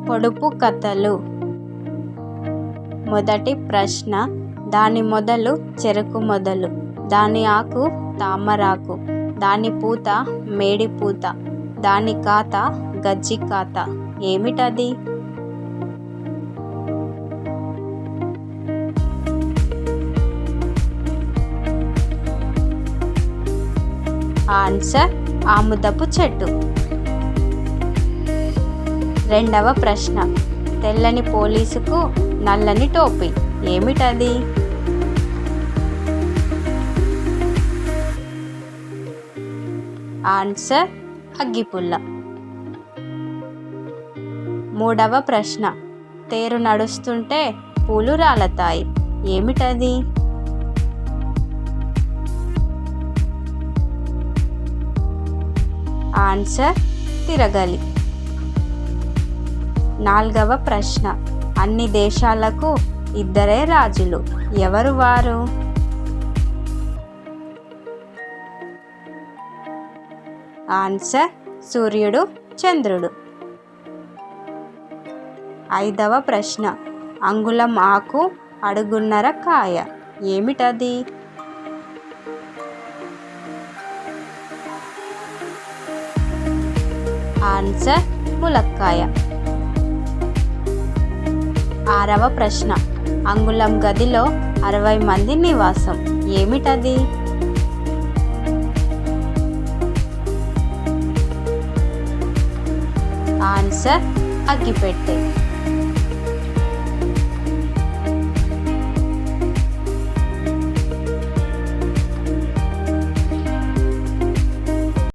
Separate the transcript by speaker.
Speaker 1: పొడుపు కథలు. మొదటి ప్రశ్న. దాని మొదలు చెరుకు మొదలు, దాని ఆకు తామరాకు, దాని పూత మేడి పూత, దాని ఖాత గజ్జి ఖాత. ఏమిటది? ఆన్సర్ ఆముదపు చెట్టు. రెండవ ప్రశ్న. తెల్లని పోలీసుకు నల్లని టోపీ. ఏమిటది? ఆన్సర్ అగ్గిపుల్ల. మూడవ ప్రశ్న. తేరు నడుస్తుంటే పూలు రాలతాయి. ఏమిటది? ఆన్సర్ తిరగలి. నాలుగవ ప్రశ్న. అన్ని దేశాలకు ఇద్దరే రాజులు. ఎవరు వారు? ఆన్సర్ సూర్యుడు చంద్రుడు. ఐదవ ప్రశ్న. అంగుళం ఆకు అడుగున్నర కాయ. ఏమిటది? ఆన్సర్ ములక్కాయ. ఆరవ ప్రశ్న. అంగుళం గదిలో 60 మంది నివాసం. ఏమిటది? ఆన్సర్ అగ్గిపెట్టె.